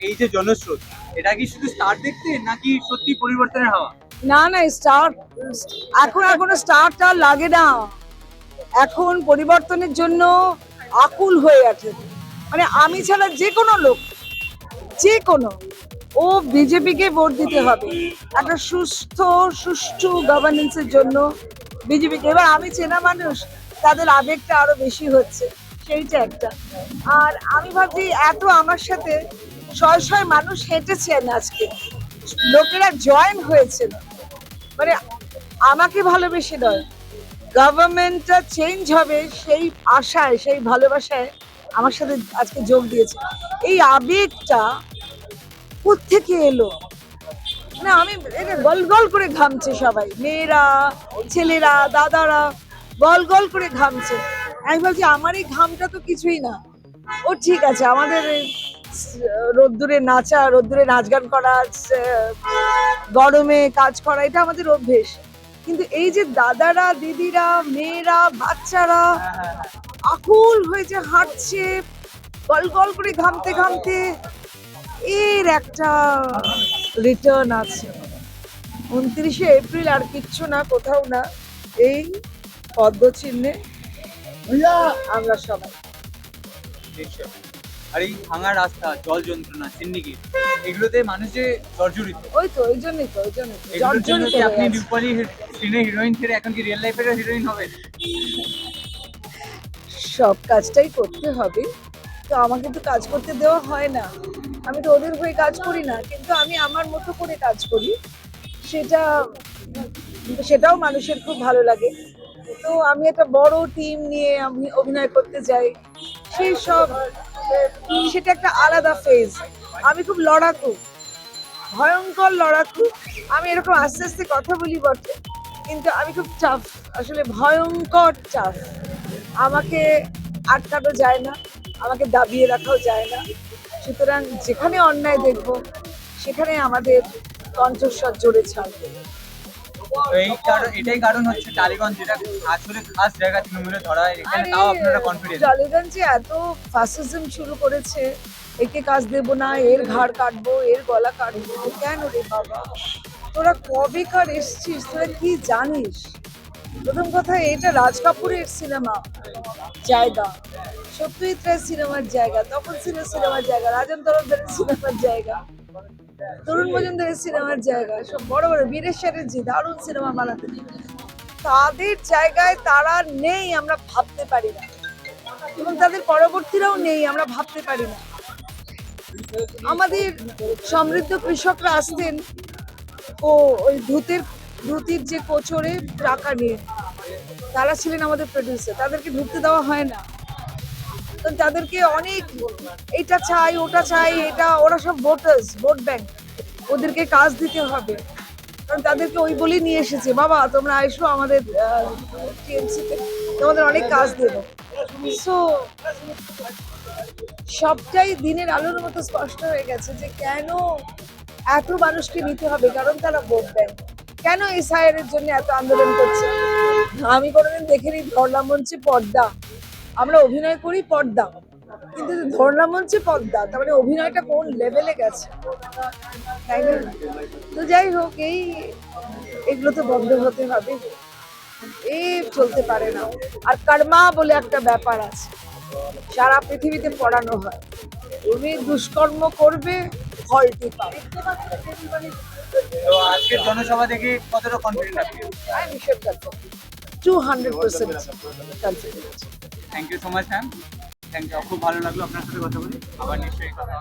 এই যে জনস্রোত, এটা কি শুধু স্টার দেখতে নাকি সত্যি পরিবর্তনের হাওয়া? না না, স্টার এখন আর কোনো স্টারটা লাগে না। এখন পরিবর্তনের জন্য আকুল হয়ে আছে। মানে আমি ছাড়া যে কোনো লোক, যে কোনো, ও বিজেপিকে ভোট দিতে হবে একটা সুষ্ঠু গভর্নেন্সের জন্য। বিজেপিকে, এবার আমি চেনা মানুষ, তাদের আবেগটা আরো বেশি হচ্ছে, সেইটা একটা। আর আমি ভাবছি এত আমার সাথে শয়ে শয়ে মানুষ হেঁটেছেন আজকে, লোকেরা জয়েন হয়েছিল, মানে আমাকে ভালোবেসে নয়, গভর্নমেন্টটা চেঞ্জ হবে সেই আশায়, সেই ভালোবাসায় আমার সাথে আজকে যোগ দিয়েছে। এই আবেগটা কোত্থেকে এলো? না আমি গল গল করে ঘামছে সবাই, মেয়েরা, ছেলেরা, দাদারা গল গল করে ঘামছে। আমি ভাবছি আমার এই ঘামটা তো কিছুই না। ও ঠিক আছে, আমাদের এই রোদ্দুরে নাচা, রোদ্দুরে নাচ গান করা, গরমে কাজ করা, এটা আমাদের অভ্যেস। কিন্তু এই যে দাদারা, দিদিরা, মেয়েরা, বাচ্চারা আকুল হয়ে যে হাঁটছে গল গল করে ঘামতে ঘামতে, এর একটা রিটার্ন আছে 29শে এপ্রিল। আর কিচ্ছু না, কোথাও না, এই পদ্ম চিহ্নে আমরা সবাই। নিশ্চয়ই। আর এই ভাঙা রাস্তা, জল যন্ত্রণা, সিন্ডিকেট, এগুলোতে মানুষ যে জর্জরিত, ওই তো ওই জন্যই তো এগুলোর জন্য জর্জরিত কি হয়ে আপনি আছে। রূপালী স্ক্রিনে হিরোইন ছেড়ে এখন কি রিয়েল লাইফেরও হিরোইন হবে? সব কাজটাই করতে হবে, তো আমাকে তো কাজ করতে দেওয়া হয় না, আমি তো ওদের হয়ে কাজ করি না, কিন্তু আমি আমার মতো করে কাজ করি, সেটা সেটাও মানুষের খুব ভালো লাগে। তো আমি একটা বড় টিম নিয়ে আমি অভিনয় করতে যাই, সেই সব, সেটা একটা আলাদা ফেজ। আমি খুব লড়াকু, ভয়ঙ্কর লড়াকু। আমি এরকম আস্তে আস্তে কথা বলি বটে, কিন্তু আমি খুব টাফ, আসলে ভয়ঙ্কর টাফ। আমাকে আটকানো যায় না, আমাকে দাবিয়ে রাখাও যায় না। সুতরাং যেখানে অন্যায় দেখব, সেখানে আমাদের কণ্ঠস্বর জোরে ছাড়বে। তো এটাই কারণ হচ্ছে টালিগঞ্জ, যেটা আসলে খাস জায়গা তৃণমূলে ধরা হয়, এখানে তাও আপনারা কনফিডেন্ট? টালিগঞ্জে এত ফাসিজম শুরু করেছে, একে কাজ দেবো না, এর ঘাড় কাটবো, এর গলা কাটবো, কেন রে বাবা? তোরা কবেকার এসছিস, তোরা কি জানিস? প্রথম কথা, এটা রাজ কাপুরের সিনেমা জায়গা, সত্যজিৎ রায়ের সিনেমার জায়গা, তখন ছিল সিনেমার জায়গা, রাজন তরফদারের সিনেমার জায়গা, তরুণ মজুমদারের সিনেমার জায়গা, সব বড় বড় বীরেশ চ্যাটার্জি দারুণ সিনেমা বানাতে। তাদের জায়গায় তারা নেই, আমরা ভাবতে পারি না, এবং তাদের পরবর্তীরাও নেই, আমরা ভাবতে পারি না। আমাদের সমৃদ্ধ কৃষকরা আসতেন ও ওই ধুতির যে কোচরে টাকা নিয়ে, তারা ছিলেন আমাদের প্রডিউসার, তাদেরকে ঢুকতে দেওয়া হয় না। তো তাদেরকে অনেক এটা চাই, ওটা চাই, এটা, ওরা সব ভোটার্স, ভোট ব্যাংক, ওদেরকে কাজ দিতে হবে, কারণ তাদেরকে ওই বলেই নিয়ে এসেছে, বাবা তোমরা এসো আমাদের টিএমসিতে, তোমাদের অনেক কাজ দেবো। সো সবটাই দিনের আলোর মতো স্পষ্ট হয়ে গেছে যে কেন এত মানুষকে নিতে হবে, কারণ তারা ভোট দেয়। কেন এসআইআর এর জন্য এত আন্দোলন করছে? আমি কোনোদিন দেখিনি ধর্ণা মঞ্চে পর্দা, আমরা অভিনয় করি পর্দা, কিন্তু ধর্ণা মঞ্চে পর্দা, তার মানে অভিনয়টা কোন লেভেলে গেছে, তাই না? তো যাই হোক, এগুলো তো বন্ধ হতে হবে, চলতে পারে না। আর কর্মা বলে একটা ব্যাপার আছে, সারা পৃথিবীতে পড়ানো হয়, তুমি দুষ্কর্ম করবে, ফলটি পাবে। তো আজকের জনসভা থেকে কতটা কনফিডেন্ট আপনি? আমি ভীষণ confident, 200% confident. Thank you so much ma'am, thank you, খুব ভালো লাগলো আপনার সাথে কথা বলে, আবার নিশ্চয়ই কথা হবে।